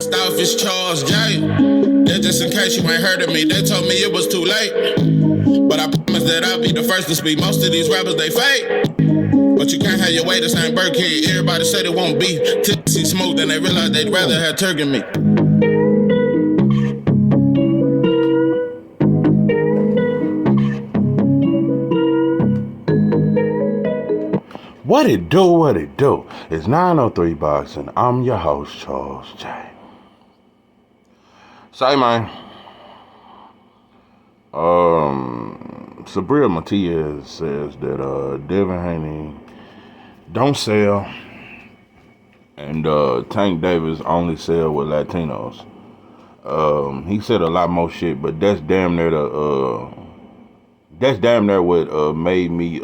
Off is Charles J. That just in case you ain't heard of me, they told me it was too late. But I promise that I'll be the first to speak. Most of these rappers, they fake. But you can't have your way, this ain't Burger King. Everybody said it won't be tipsy smooth, and they realize they'd rather have turkey meat. What it do, what it do? It's 903 Boxing. I'm your host, Charles J. Say, man. Subriel Matias says that Devin Haney don't sell, and Tank Davis only sell with Latinos. He said a lot more shit, but that's damn near what made me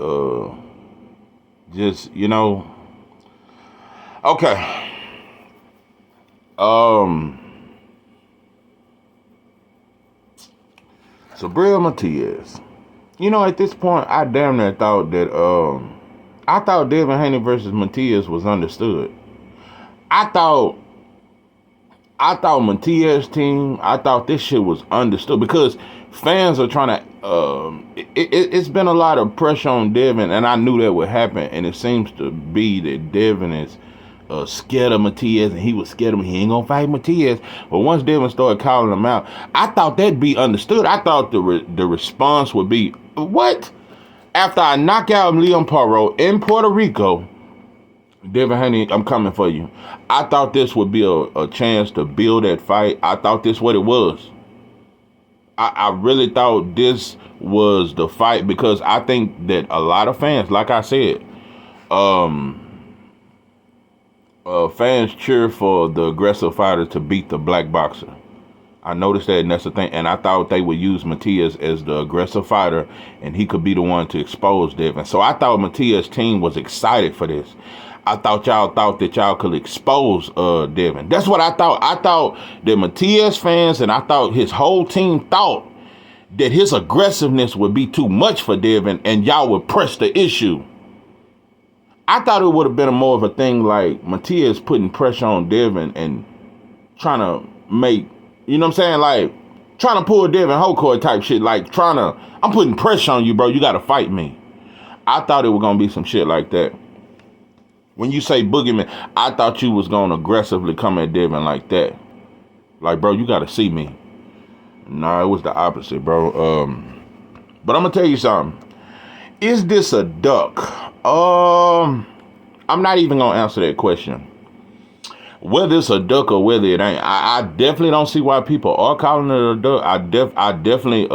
just, you know. Okay. Subriel Matias. You know, at this point, I damn near thought that I thought Devin Haney versus Matias was understood. I thought Matias' team, I thought this shit was understood because fans are trying to, it's been a lot of pressure on Devin, and I knew that would happen, and it seems to be that Devin is scared of Matias, and he was scared of him. He ain't gonna fight Matias. But once Devin started calling him out, I thought that'd be understood. I thought the response would be, what? After I knock out Leon Paro in Puerto Rico, Devin Haney, I'm coming for you. I thought this would be a chance to build that fight. I thought this what it was. I really thought this was the fight because I think that a lot of fans, like I said, fans cheer for the aggressive fighter to beat the black boxer. I noticed that, and that's the thing. And I thought they would use Matias as the aggressive fighter, and he could be the one to expose Devin. So I thought Matias' team was excited for this. I thought y'all thought that y'all could expose Devin. That's what I thought. I thought that Matias fans and I thought his whole team thought that his aggressiveness would be too much for Devin, and y'all would press the issue. I thought it would have been more of a thing like Matias putting pressure on Devin and trying to make, you know what I'm saying? Like trying to pull Devin Hocoy type shit. Like I'm putting pressure on you, bro. You got to fight me. I thought it was going to be some shit like that. When you say boogeyman, I thought you was going to aggressively come at Devin like that. Like, bro, you got to see me. Nah, it was the opposite, bro. But I'm going to tell you something. Is this a duck? I'm not even going to answer that question. Whether it's a duck or whether it ain't, I definitely don't see why people are calling it a duck. I definitely,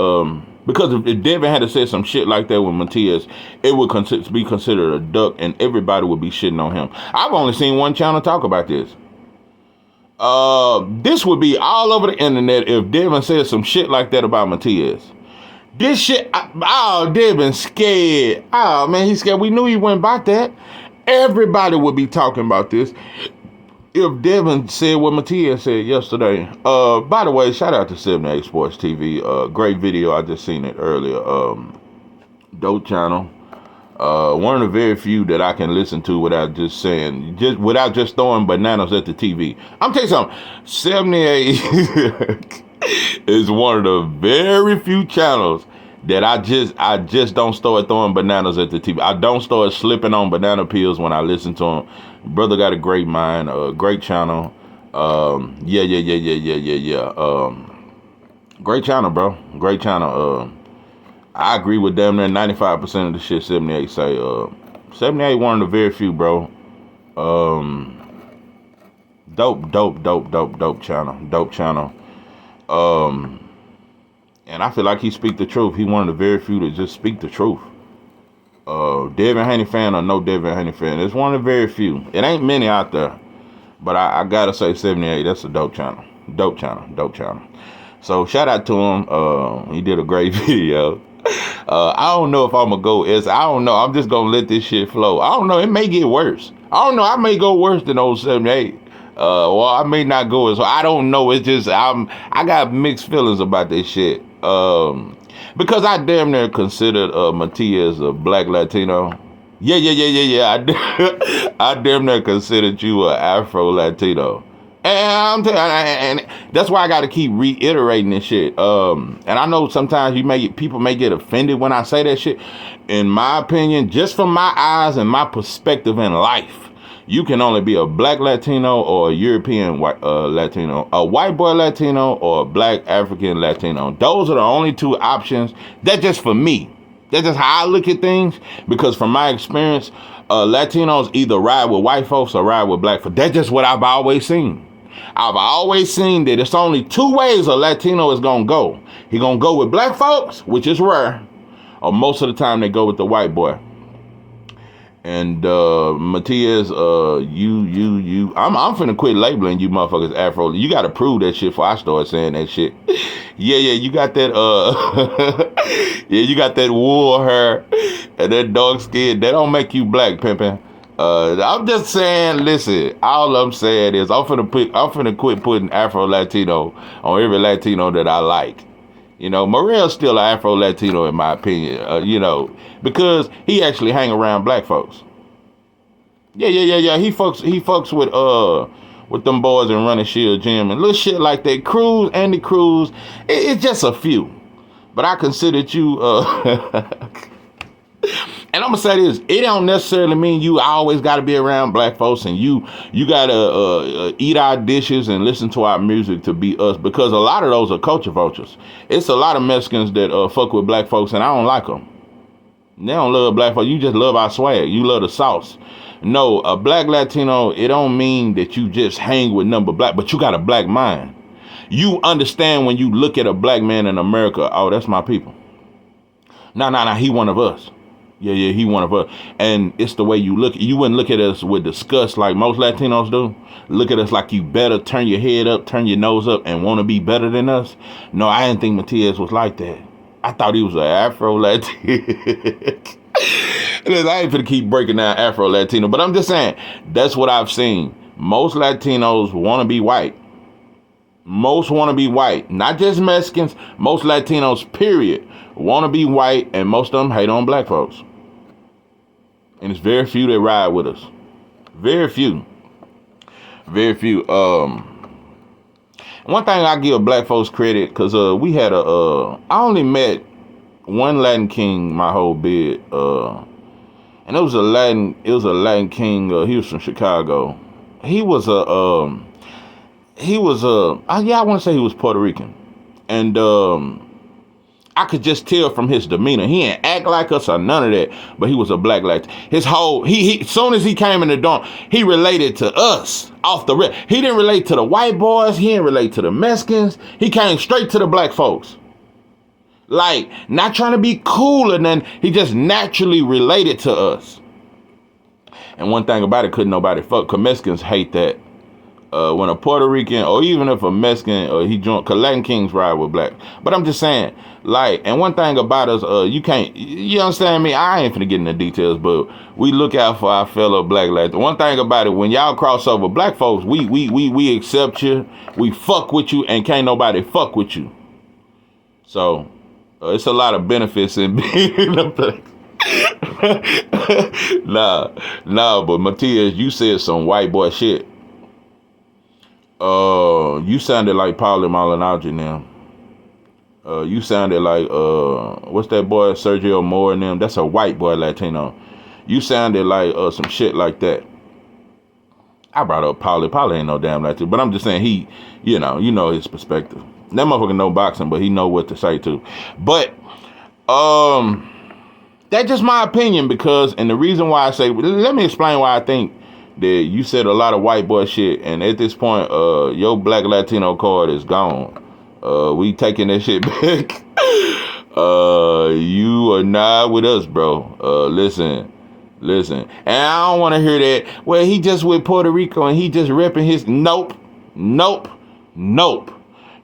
because if Devin had to say some shit like that with Matias, it would be considered a duck, and everybody would be shitting on him. I've only seen one channel talk about this. This would be all over the internet if Devin said some shit like that about Matias. This shit, Devin scared. Oh, man, he's scared. We knew he wasn't about that. Everybody would be talking about this if Devin said what Matias said yesterday. By the way, shout out to 78 Sports TV. Great video. I just seen it earlier. Dope channel. One of the very few that I can listen to without just throwing bananas at the TV. I'm telling you something. 78 is one of the very few channels that I just don't start throwing bananas at the TV. I don't start slipping on banana peels when I listen to him. Brother got a great mind, great channel. Yeah. Great channel, bro. Great channel. I agree with them there. 95% of the shit 78 say. 78 one of the very few, bro. Dope channel. Dope channel. And I feel like he speak the truth. He one of the very few that just speak the truth. Devin Haney fan or no Devin Haney fan. It's one of the very few. It ain't many out there. But I gotta say 78, that's a dope channel. Dope channel. So shout out to him. He did a great video. I don't know if I'm gonna go I don't know. I'm just gonna let this shit flow. I don't know. It may get worse. I don't know. I may go worse than old 78. Well, I may not go as. I don't know. It's just I got mixed feelings about this shit. Because I damn near considered Matias a black Latino. Yeah. I damn near considered you a Afro Latino. And that's why I got to keep reiterating this shit. And I know sometimes people may get offended when I say that shit. In my opinion, just from my eyes and my perspective in life, you can only be a black Latino or a European white Latino, a white boy Latino or a black African Latino. Those are the only two options. That's just for me. That's just how I look at things. Because from my experience, Latinos either ride with white folks or ride with black folks. That's just what I've always seen. I've always seen that it's only two ways a Latino is going to go. He going to go with black folks, which is rare, or most of the time they go with the white boy. And Matias, I'm finna quit labeling you motherfuckers Afro. You gotta prove that shit before I start saying that shit. Yeah, you got that you got that wool hair and that dark skin. That don't make you black, pimpin'. I'm just saying, listen, all I'm saying is I'm finna quit putting Afro Latino on every Latino that I like. You know, Morel's still an Afro Latino in my opinion, you know, because he actually hang around black folks. Yeah. He fucks with them boys in Running Shield Gym and little shit like that. Andy Cruz, it's just a few. But I consider you, and I'm gonna say this, it don't necessarily mean you always gotta be around black folks and you gotta eat our dishes and listen to our music to be us, because a lot of those are culture vultures. It's a lot of Mexicans that fuck with black folks and I don't like them. They don't love black folks. You just love our swag. You love the sauce. No, a black Latino, it don't mean that you just hang with nothing but black, but you got a black mind. You understand when you look at a black man in America, oh, that's my people. Nah, he one of us. Yeah, he one of us. And it's the way you look. You wouldn't look at us with disgust like most Latinos do. Look at us like you better turn your head up, turn your nose up, and want to be better than us. No, I didn't think Matias was like that. I thought he was an Afro Latino. Listen, I ain't finna keep breaking down Afro Latino, but I'm just saying, that's what I've seen. Most Latinos want to be white. Most want to be white. Not just Mexicans. Most Latinos, period, want to be white, and most of them hate on black folks. And it's very few that ride with us. Very few. Very few. One thing I give black folks credit, because we had I only met one Latin king my whole bid. And it was a Latin king. He was from Chicago. I want to say he was Puerto Rican. And I could just tell from his demeanor. He ain't act like us or none of that, but he was a black Latin. His whole, as soon as he came in the dorm, he related to us off the rip. He didn't relate to the white boys. He didn't relate to the Mexicans. He came straight to the black folks. Like, not trying to be cool and then he just naturally related to us. And one thing about it, couldn't nobody fuck, because Mexicans hate that. When a Puerto Rican, or even if a Mexican, he joined, because Latin kings ride with black. But I'm just saying, like, and one thing about us, you understand me? I ain't finna get into details, but we look out for our fellow black Latins. One thing about it, when y'all cross over black folks, we accept you, we fuck with you, and can't nobody fuck with you. So, it's a lot of benefits in being a black. Nah, but Matias, you said some white boy shit. You sounded like Paulie Malignaggi now. You sounded like what's that boy, Sergio Moore and them? That's a white boy Latino. You sounded like some shit like that. I brought up Paulie. Paulie ain't no damn Latino, but I'm just saying he, you know his perspective. That motherfucker know boxing, but he know what to say too. But that's just my opinion, because, and the reason why I say, let me explain why I think that you said a lot of white boy shit, and at this point, your black Latino card is gone. We taking that shit back. You are not with us, bro. Listen. And I don't want to hear that, well, he just with Puerto Rico and he just repping his, nope.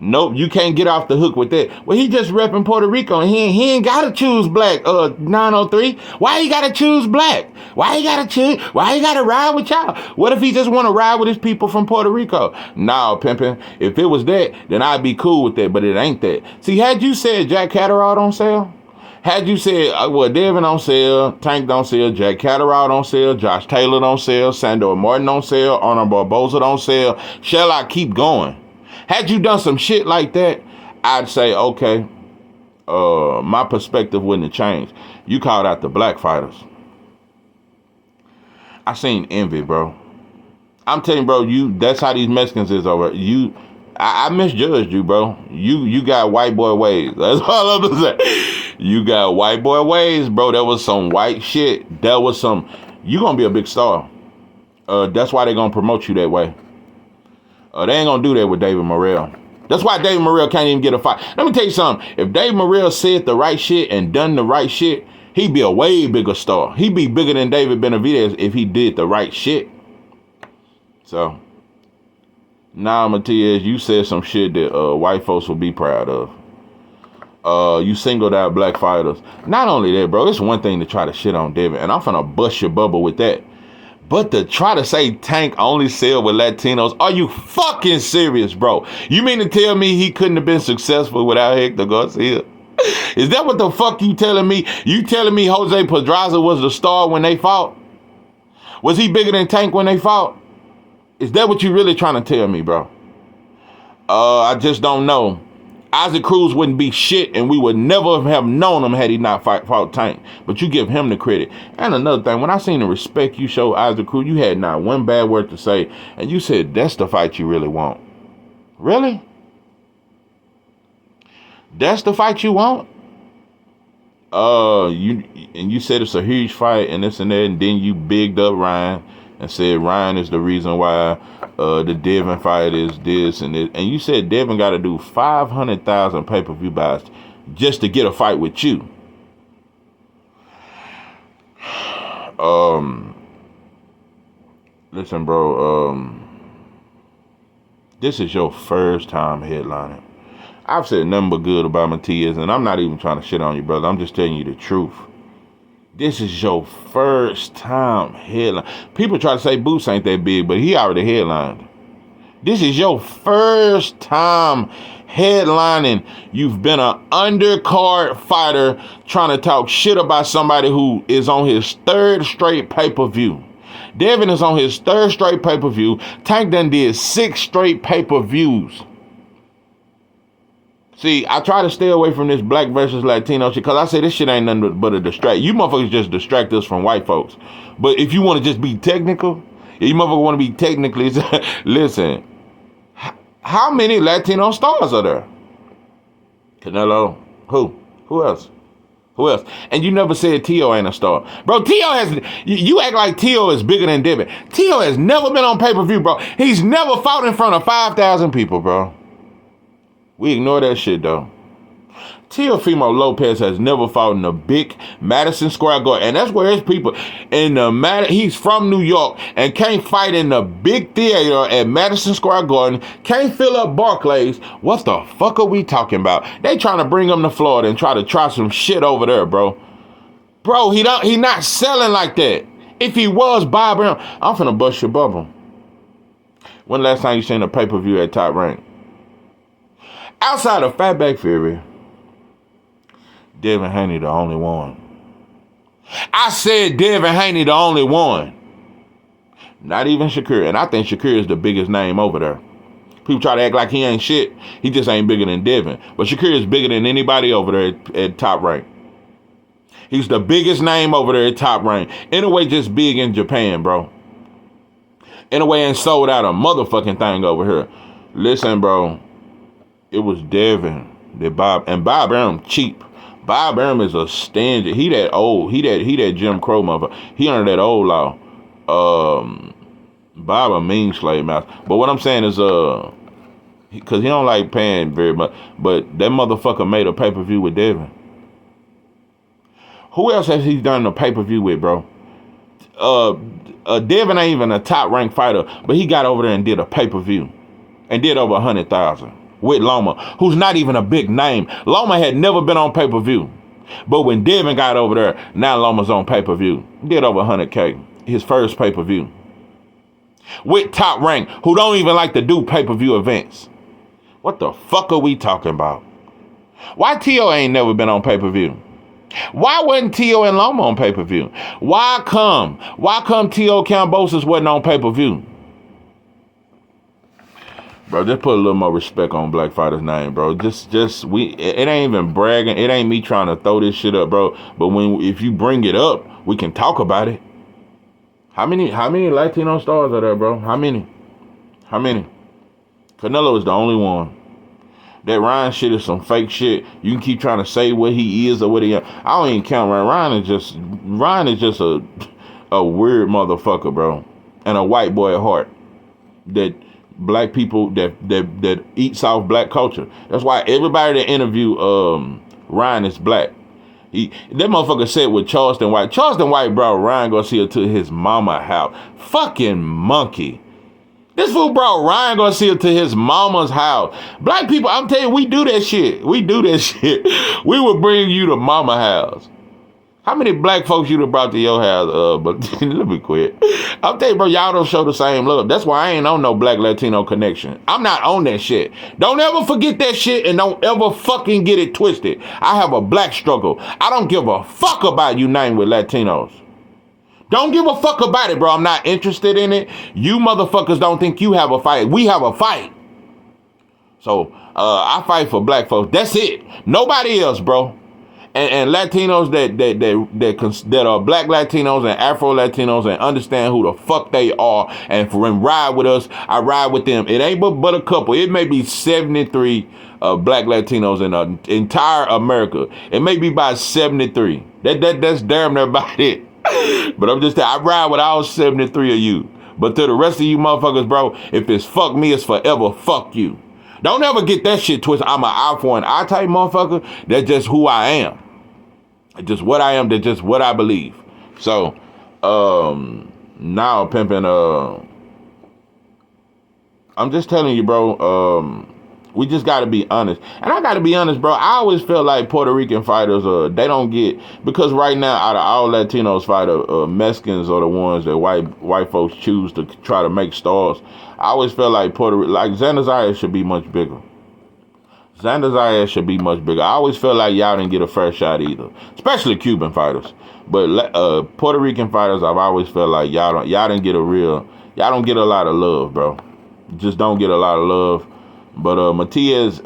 You can't get off the hook with that. Well, he just repping Puerto Rico and he ain't got to choose black, 903. Why he got to choose black? Why he got to ride with y'all? What if he just want to ride with his people from Puerto Rico? Nah, pimpin'. If it was that, then I'd be cool with that, but it ain't that. See, had you said Jack Catterall on sale, Had you said, well, Devin on sale, Tank don't sell, Jack Catterall on sale, Josh Taylor on sale, Sandor Martin on sale, Arnold Barboza on sale, shall I keep going? Had you done some shit like that, I'd say, okay, my perspective wouldn't have changed. You called out the black fighters. I seen envy, bro. I'm telling you, bro, that's how these Mexicans is over. I misjudged you, bro. You got white boy ways. That's all I'm gonna say. You got white boy ways, bro. There was some white shit. You gonna be a big star. That's why they gonna promote you that way. They ain't gonna do that with David Morrell. That's why David Morrell can't even get a fight. Let me tell you something. If David Morrell said the right shit and done the right shit, he'd be a way bigger star. He'd be bigger than David Benavidez if he did the right shit. So, nah, Matias, you said some shit that white folks will be proud of. You singled out black fighters. Not only that, bro, it's one thing to try to shit on Devin, and I'm finna bust your bubble with that. But to try to say Tank only sell with Latinos, are you fucking serious, bro? You mean to tell me he couldn't have been successful without Hector Garcia? Is that what the fuck you telling me? You telling me Jose Pedraza was the star when they fought? Was he bigger than Tank when they fought? Is that what you really trying to tell me, bro? I just don't know. Isaac Cruz wouldn't be shit, and we would never have known him had he not fought Tank. But you give him the credit. And another thing, when I seen the respect you show Isaac Cruz, you had not one bad word to say, and you said that's the fight you really want. Really? That's the fight you want? You said it's a huge fight and this and that, and then you bigged up Ryan and said Ryan is the reason why the Devin fight is this and this. And you said Devin got to do 500,000 pay-per-view buys just to get a fight with you. Listen, bro, this is your first time headlining. I've said nothing but good about Matias, and I'm not even trying to shit on you, brother. I'm just telling you the truth. This is your first time headline. People try to say Boots ain't that big, but he already headlined. This is your first time headlining. You've been an undercard fighter trying to talk shit about somebody who is on his third straight pay-per-view. Devin is on his third straight pay-per-view. Tank done did 6 straight pay-per-views. See, I try to stay away from this black versus Latino shit because I say this shit ain't nothing but a distract. You motherfuckers just distract us from white folks. But if you want to just be technical, if you motherfuckers want to be technically, listen, how many Latino stars are there? Canelo, who else? Who else? And you never said Tio ain't a star. Bro, Tio has, you act like Tio is bigger than Devin. Tio has never been on pay-per-view, bro. He's never fought in front of 5,000 people, bro. We ignore that shit, though. Teofimo Lopez has never fought in a big Madison Square Garden. And that's where his people, he's from New York and can't fight in the big theater at Madison Square Garden. Can't fill up Barclays. What the fuck are we talking about? They trying to bring him to Florida and try some shit over there, bro. Bro, he not selling like that. If he was Bob Brown, I'm finna bust your bubble. When last time you seen a pay-per-view at Top Rank? Outside of Fatback Fury, Devin Haney the only one. I said Devin Haney the only one. Not even Shakur. And I think Shakur is the biggest name over there. People try to act like he ain't shit. He just ain't bigger than Devin. But Shakur is bigger than anybody over there at Top Rank. He's the biggest name over there at Top Rank. In a way, just big in Japan, bro. In a way, ain't sold out a motherfucking thing over here. Listen, bro. It was Devin that Bob Arum cheap. Bob Arum is a standard. He that old. He that Jim Crow mother. He under that old law. Bob a mean slave master. But what I'm saying is because he don't like paying very much. But that motherfucker made a pay-per-view with Devin. Who else has he done a pay-per-view with, bro? Devin ain't even a top ranked fighter, but he got over there and did a pay-per-view and did over 100,000. With Loma, who's not even a big name. Loma had never been on pay-per-view. But when Devin got over there, now Loma's on pay-per-view. Did over 100K. His first pay-per-view. With Top Rank, who don't even like to do pay-per-view events. What the fuck are we talking about? Why T.O. ain't never been on pay-per-view? Why wasn't T.O. and Loma on pay-per-view? Why come T.O. Cambosis wasn't on pay-per-view? Bro, just put a little more respect on black fighters' name, bro. It ain't even bragging. It ain't me trying to throw this shit up, bro. But if you bring it up, we can talk about it. How many Latino stars are there, bro? How many? Canelo is the only one. That Ryan shit is some fake shit. You can keep trying to say what he is or what he is. I don't even count Ryan. Ryan is just a weird motherfucker, bro. And a white boy at heart. That black people that eats off black culture. That's why everybody that interview Ryan is black. That motherfucker said with Charleston White. Charleston White brought Ryan Garcia to his mama house. Fucking monkey. This fool brought Ryan Garcia to his mama's house. Black people, I'm telling you, we do that shit. We would bring you to mama house. How many black folks you done brought to your house? But let me quit. I'm telling you, bro, y'all don't show the same love. That's why I ain't on no black Latino connection. I'm not on that shit. Don't ever forget that shit and don't ever fucking get it twisted. I have a black struggle. I don't give a fuck about uniting with Latinos. Don't give a fuck about it, bro. I'm not interested in it. You motherfuckers don't think you have a fight. We have a fight. So I fight for black folks. That's it. Nobody else, bro. And Latinos that are black Latinos and Afro Latinos and understand who the fuck they are and ride with us, I ride with them. It ain't but a couple. It may be 73 black Latinos in the entire America. It may be about 73. That's damn near about it. But I'm just saying, I ride with all 73 of you. But to the rest of you motherfuckers, bro, if it's fuck me, it's forever fuck you. Don't ever get that shit twisted. I'm an eye for an eye type motherfucker. That's just who I am. It's just what I am. That's just what I believe. So, now pimping, I'm just telling you, bro, we just got to be honest. And I got to be honest, bro. I always feel like Puerto Rican fighters, they don't get, because right now, out of all Latinos fighters, Mexicans are the ones that white folks choose to try to make stars. I always feel like Xander Zayas should be much bigger. Xander Zayas should be much bigger. I always feel like y'all didn't get a fair shot either, especially Cuban fighters. But Puerto Rican fighters, I've always felt like y'all don't get a lot of love, bro. Just don't get a lot of love. But Matias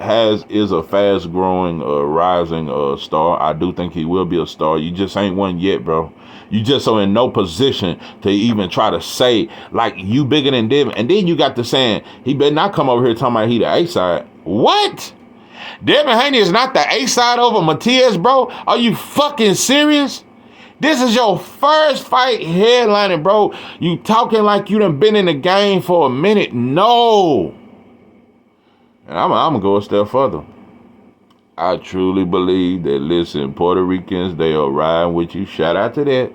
is a fast growing, rising star. I do think he will be a star. You just ain't one yet, bro. You just are in no position to even try to say like you bigger than Devin. And then you got the saying he better not come over here talking about he the A side. What? Devin Haney is not the A side over Matias, bro? Are you fucking serious? This is your first fight headlining, bro. You talking like you done been in the game for a minute. No. And I'm going to go a step further. I truly believe that, listen, Puerto Ricans, they are riding with you. Shout out to that.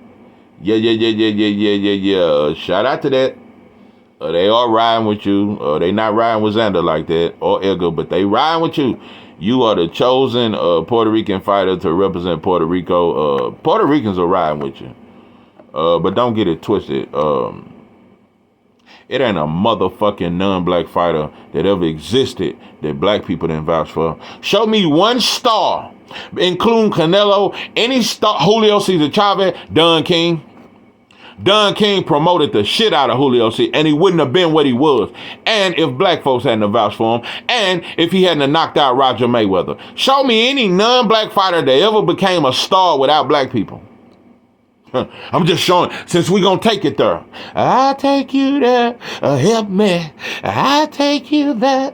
Yeah. Shout out to that. They are riding with you. They not riding with Xander like that or Edgar, but they riding with you. You are the chosen Puerto Rican fighter to represent Puerto Rico. Puerto Ricans are riding with you. But don't get it twisted. It ain't a motherfucking non-black fighter that ever existed that black people didn't vouch for. Show me one star, including Canelo, any star, Julio Cesar Chavez, Don King. Don King promoted the shit out of Julio Cesar, and he wouldn't have been what he was. And if black folks hadn't vouched for him, and if he hadn't knocked out Roger Mayweather. Show me any non-black fighter that ever became a star without black people. I'm just showing, since we gonna take it there. I'll take you there, help me. I'll take you there.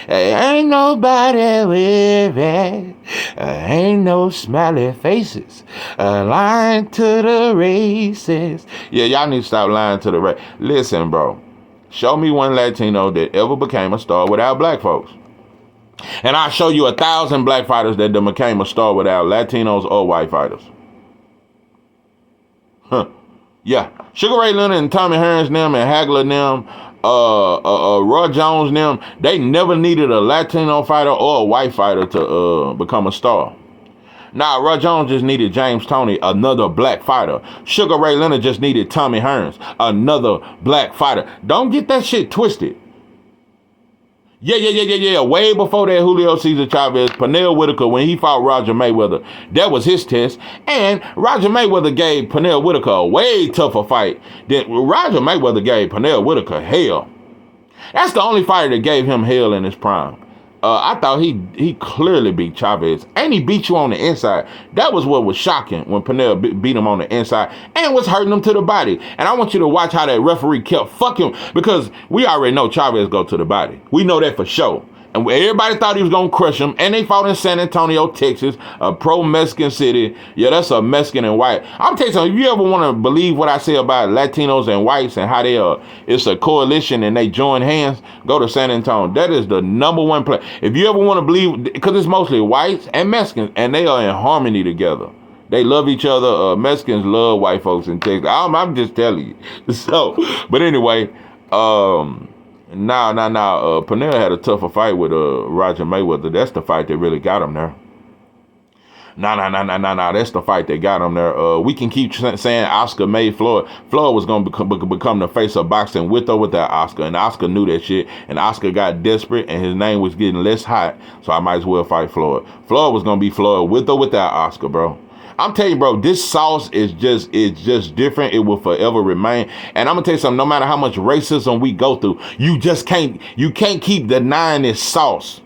Ain't nobody with it. Ain't no smiley faces. Lying to the races. Yeah, y'all need to stop lying to the race. Listen, bro. Show me one Latino that ever became a star without black folks. And I'll show you 1,000 black fighters that became a star without Latinos or white fighters. Yeah. Sugar Ray Leonard and Tommy Hearns them and Hagler them, Roy Jones them, they never needed a Latino fighter or a white fighter to become a star. Nah, Roy Jones just needed James Toney, another black fighter. Sugar Ray Leonard just needed Tommy Hearns, another black fighter. Don't get that shit twisted. Yeah. Way before that, Julio Cesar Chavez, Pernell Whitaker, when he fought Roger Mayweather, that was his test. And Roger Mayweather gave Pernell Whitaker a way tougher fight than Roger Mayweather gave Pernell Whitaker hell. That's the only fighter that gave him hell in his prime. I thought he clearly beat Chavez, and he beat you on the inside. That was what was shocking when Pernell beat him on the inside and was hurting him to the body. And I want you to watch how that referee kept fucking, because we already know Chavez go to the body. We know that for sure. And everybody thought he was going to crush him. And they fought in San Antonio, Texas, a pro-Mexican city. Yeah, that's a Mexican and white. I'm telling you something. If you ever want to believe what I say about Latinos and whites and how they it's a coalition and they join hands, go to San Antonio. That is the number one place. If you ever want to believe, because it's mostly whites and Mexicans, and they are in harmony together. They love each other. Mexicans love white folks in Texas. I'm just telling you. So, but anyway, Pernell had a tougher fight with Roger Mayweather. That's the fight that really got him there. That's the fight that got him there. We can keep saying Oscar made Floyd. Floyd was going to become the face of boxing with or without Oscar. And Oscar knew that shit. And Oscar got desperate and his name was getting less hot. So I might as well fight Floyd. Floyd was going to be Floyd with or without Oscar, bro. I'm telling you, bro, this sauce is just different. It will forever remain. And I'm gonna tell you something, no matter how much racism we go through, you can't keep denying this sauce.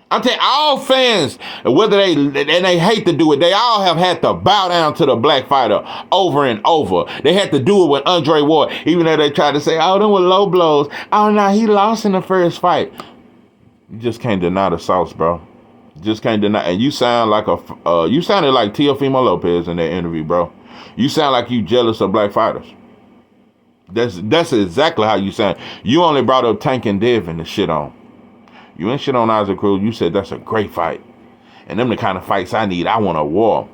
I'm telling you, all fans, whether they hate to do it, they all have had to bow down to the black fighter over and over. They had to do it with Andre Ward, even though they tried to say, oh, them were low blows. Oh, no, he lost in the first fight. You just can't deny the sauce, bro. Just can't deny. And you sound like you sounded like Teofimo Lopez in that interview, bro. You sound like you jealous of black fighters. That's exactly how you sound. You only brought up Tank and Devin to shit on. You ain't shit on Isaac Cruz. You said that's a great fight. And them the kind of fights I need. I want a war.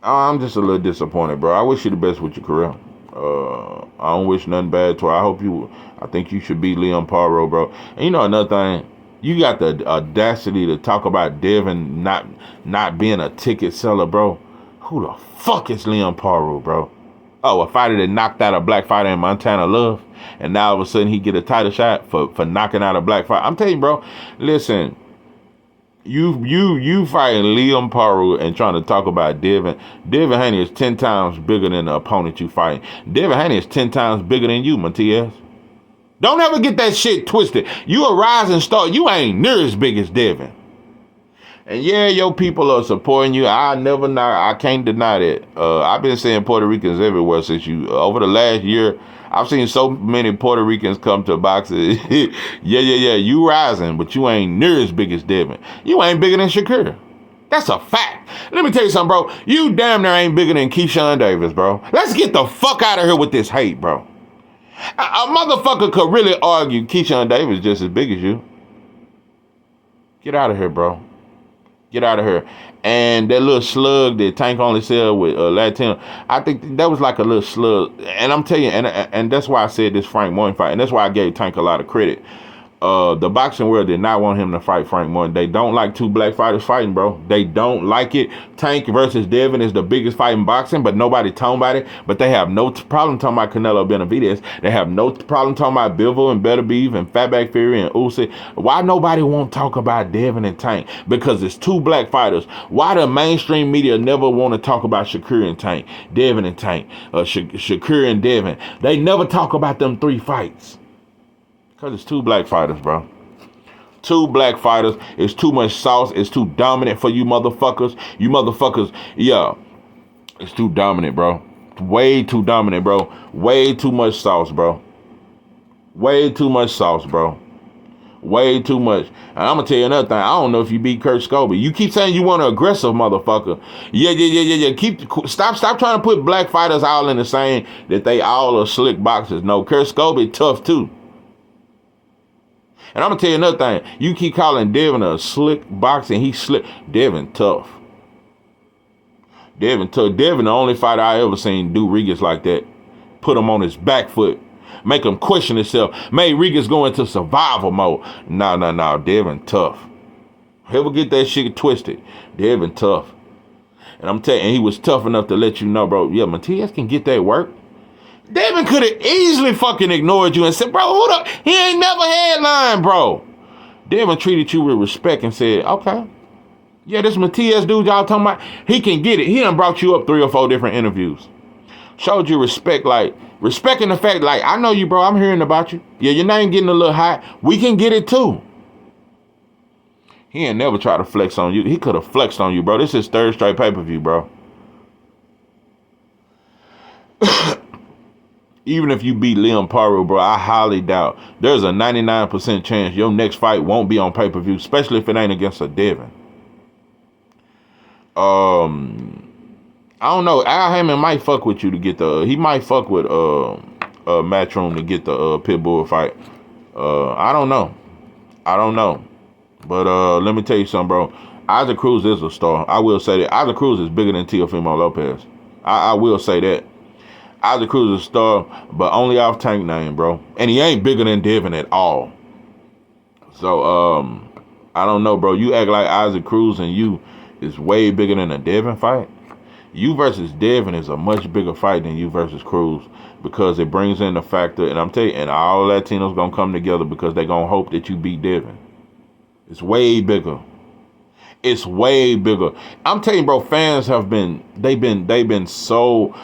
I'm just a little disappointed, bro. I wish you the best with your career. I don't wish nothing bad to her. I think you should beat Liam Paro, bro. And you know another thing, you got the audacity to talk about Devin not being a ticket seller, bro. Who the fuck is Liam Paro, bro? Oh, a fighter that knocked out a black fighter in Montana Love, and now all of a sudden he get a title shot for knocking out a black fighter. I'm telling you, bro. Listen, you fighting Liam Paro and trying to talk about Devin. Devin Haney is 10 times bigger than the opponent you fighting. Devin Haney is 10 times bigger than you, Matias. Don't ever get that shit twisted. You a rising star. You ain't near as big as Devin. And yeah, your people are supporting you. I can't deny that. I've been seeing Puerto Ricans everywhere since you. Over the last year, I've seen so many Puerto Ricans come to boxing. Yeah. You rising, but you ain't near as big as Devin. You ain't bigger than Shakur. That's a fact. Let me tell you something, bro. You damn near ain't bigger than Keyshawn Davis, bro. Let's get the fuck out of here with this hate, bro. A motherfucker could really argue Keyshawn Davis just as big as you. Get out of here, bro. Get out of here. And that little slug that Tank only sell with Latino, I think that was like a little slug. And I'm telling you, and that's why I said this Frank Morton fight. And that's why I gave Tank a lot of credit. The boxing world did not want him to fight Frank Morton. They don't like two black fighters fighting, bro. They don't like it. Tank versus Devin is the biggest fight in boxing, but nobody talking about it. But they have no problem talking about Canelo Benavidez. They have no problem talking about Bivol and Better Beef and Fatback Fury and Usyk. Why nobody won't talk about Devin and Tank? Because it's two black fighters. Why the mainstream media never want to talk about Shakur and Tank, Devin and Tank, Shakur and Devin? They never talk about them three fights. Because it's two black fighters, bro. Two black fighters. It's too much sauce. It's too dominant for you motherfuckers. You motherfuckers, yeah. It's too dominant, bro. Way too dominant, bro. Way too much sauce, bro. Way too much sauce, bro. Way too much. And I'm going to tell you another thing. I don't know if you beat Kurt Scobie. You keep saying you want an aggressive motherfucker. Yeah. Stop trying to put black fighters all in the same that they all are slick boxers. No, Kurt Scobie tough too. And I'm going to tell you another thing. You keep calling Devin a slick boxer, and he's slick. Devin tough. Devin tough. Devin the only fighter I ever seen do Regis like that. Put him on his back foot. Make him question himself. Made Regis go into survival mode. No. Devin tough. Ever get that shit twisted. Devin tough. And I'm telling you, and he was tough enough to let you know, bro, yeah, Matias can get that work. Devin could have easily fucking ignored you and said, bro, hold up. He ain't never headline, bro. Devin treated you with respect and said, okay. Yeah, this Matias dude y'all talking about, he can get it. He done brought you up 3 or 4 different interviews. Showed you respect, like, respecting the fact, like, I know you, bro. I'm hearing about you. Yeah, your name getting a little hot. We can get it, too. He ain't never tried to flex on you. He could have flexed on you, bro. This is 3rd straight pay-per-view, bro. Even if you beat Liam Paro, bro, I highly doubt. There's a 99% chance your next fight won't be on pay-per-view, especially if it ain't against a Devin. I don't know. Al Heyman might fuck with you to get the. He might fuck with Matchroom to get the Pitbull fight. I don't know. But let me tell you something, bro. Isaac Cruz is a star. I will say that. Isaac Cruz is bigger than Teofimo Lopez. I will say that. Isaac Cruz is a star, but only off Tank name, bro. And he ain't bigger than Devin at all. So I don't know, bro. You act like Isaac Cruz and you is way bigger than a Devin fight. You versus Devin is a much bigger fight than you versus Cruz, because it brings in the factor, and I'm telling you, and all Latinos gonna come together because they gonna hope that you beat Devin. It's way bigger. It's way bigger. I'm telling you, bro, fans have been so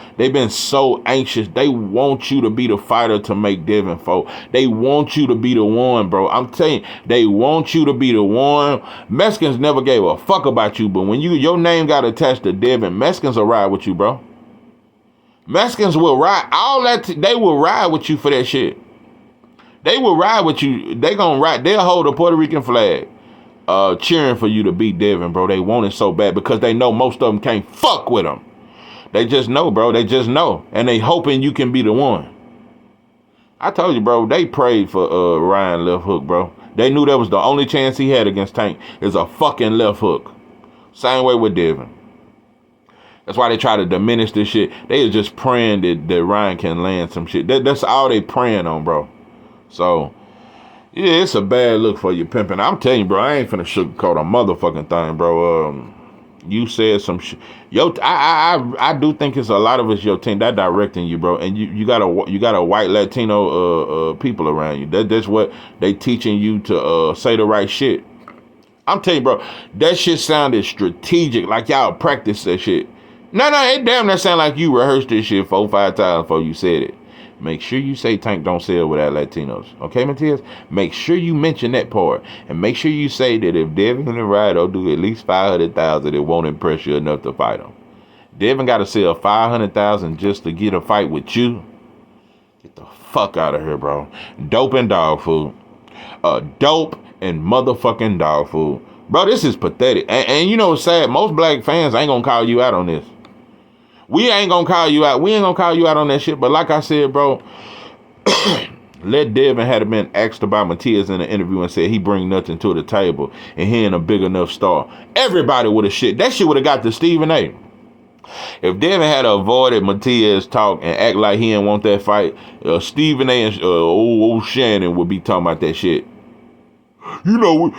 anxious. They want you to be the fighter to make Devin fold. They want you to be the one, bro. I'm telling you, they want you to be the one. Mexicans never gave a fuck about you, but when your name got attached to Devin, Mexicans will ride with you, bro. Mexicans will ride they will ride with you for that shit. They will ride with you. They gonna ride. They'll hold a Puerto Rican flag. Cheering for you to beat Devin, bro. They want it so bad because they know most of them can't fuck with them. They just know, bro. They just know. And they hoping you can be the one. I told you, bro, they prayed for Ryan left hook, bro. They knew that was the only chance he had against Tank is a fucking left hook. Same way with Devin. That's why they try to diminish this shit. They are just praying that Ryan can land some shit. That's all they praying on, bro. So, yeah, it's a bad look for you, pimping. I'm telling you, bro, I ain't finna sugarcoat a motherfucking thing, bro. You said some shit. Yo, I do think it's a lot of us, your team, that directing you, bro. And you got a white Latino people around you. That's what they teaching you to say the right shit. I'm telling you, bro, that shit sounded strategic, like y'all practice that shit. No, it damn that sound like you rehearsed this shit 4 or 5 times before you said it. Make sure you say Tank don't sell without Latinos. Okay, Matias? Make sure you mention that part. And make sure you say that if Devin and Rydo do at least 500,000, it won't impress you enough to fight him. Devin got to sell 500,000 just to get a fight with you. Get the fuck out of here, bro. Dope and dog food. Dope and motherfucking dog food. Bro, this is pathetic. And you know what's sad? Most black fans ain't gonna call you out on this. We ain't gonna call you out. We ain't gonna call you out on that shit. But like I said, bro, let Devin had been asked about Matias in the interview and said he bring nothing to the table and he ain't a big enough star. Everybody would have shit. That shit would have got to Stephen A. If Devin had avoided Matias talk and act like he didn't want that fight, Stephen A. and old Shannon would be talking about that shit. You know,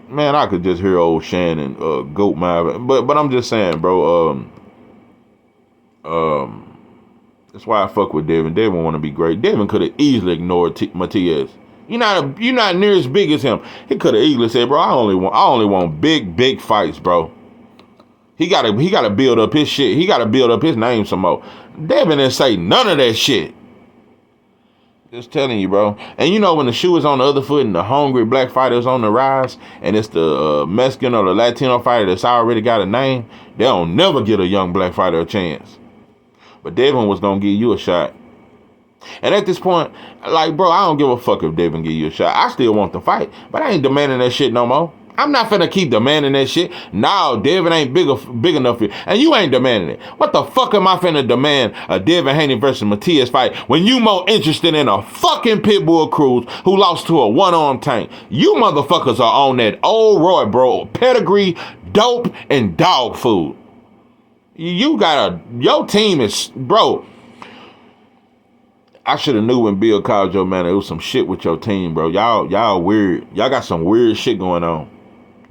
man, I could just hear old Shannon goat mouth. But I'm just saying, bro. That's why I fuck with Devin. Devin want to be great. Devin could have easily ignored Matias. You're not near as big as him. He could have easily said, bro, I only want big fights, bro. He gotta build up his shit. He gotta build up his name some more. Devin didn't say none of that shit. Just telling you, bro. And you know, when the shoe is on the other foot and the hungry black fighter is on the rise, and it's the Mexican or the Latino fighter that's already got a name, they don't never get a young black fighter a chance. But Devin was gonna give you a shot. And at this point, like, bro, I don't give a fuck if Devin give you a shot. I still want the fight, but I ain't demanding that shit no more. I'm not finna keep demanding that shit. No, Devin ain't big enough for you. And you ain't demanding it. What the fuck am I finna demand a Devin Haney versus Matias fight when you more interested in a fucking Pitbull Cruz who lost to a one-arm Tank? You motherfuckers are on that old Roy, bro. Pedigree, dope, and dog food. Your team is, bro. I should have knew when Bill called your man, it was some shit with your team, bro. Y'all weird. Y'all got some weird shit going on.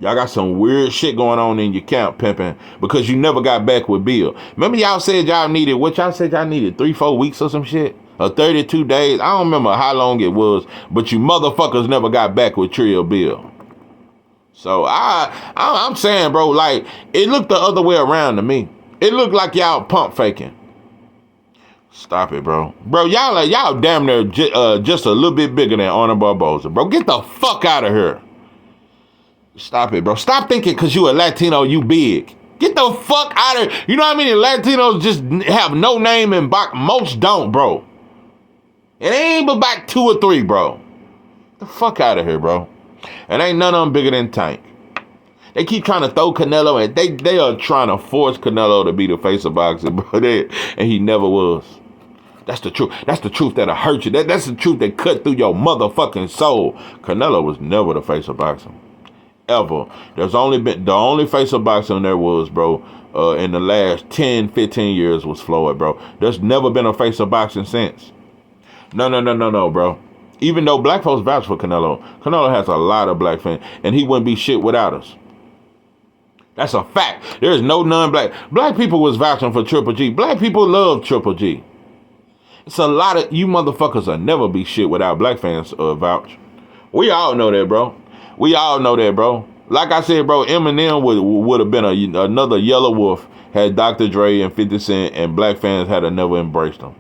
Y'all got some weird shit going on in your camp, pimping, because you never got back with Bill. Remember y'all said y'all needed, 3-4 weeks or some shit? Or 32 days? I don't remember how long it was, but you motherfuckers never got back with Trill Bill. So I'm saying, bro, like, it looked the other way around to me. It looked like y'all pump faking. Stop it, bro. Bro, y'all damn near just a little bit bigger than Arnold Barboza, bro. Get the fuck out of here. Stop it, bro. Stop thinking because you a Latino, you big. Get the fuck out of here. You know how many Latinos just have no name in box? Most don't, bro. It ain't but about 2 or 3, bro. Get the fuck out of here, bro. And ain't none of them bigger than Tank. They keep trying to throw Canelo, and they are trying to force Canelo to be the face of boxing, bro. And he never was. That's the truth. That's the truth that'll hurt you. That's the truth that cut through your motherfucking soul. Canelo was never the face of boxing. Ever. The only face of boxing there was, bro, in the last 10, 15 years was Floyd, bro. There's never been a face of boxing since. No, bro. Even though black folks vouch for Canelo has a lot of black fans, and he wouldn't be shit without us. That's a fact. There's no non-black. Black people was vouching for Triple G. Black people love Triple G. It's a lot of you motherfuckers will never be shit without black fans vouch. We all know that, bro. Like I said, bro, Eminem would have been another yellow wolf had Dr. Dre and 50 Cent and black fans had never embraced him.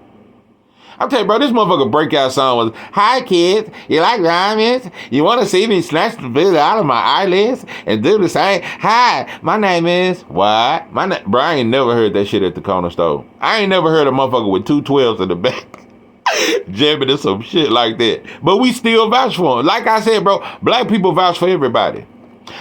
I'm telling you, bro, this motherfucker breakout song was, "Hi kids, you like diamonds? You want to see me snatch the blood out of my eyelids and do the same? Hi, my name is what? Bro, I ain't never heard that shit at the corner store. I ain't never heard a motherfucker with 2 12s in the back jamming to some shit like that. But we still vouch for him. Like I said, bro, black people vouch for everybody.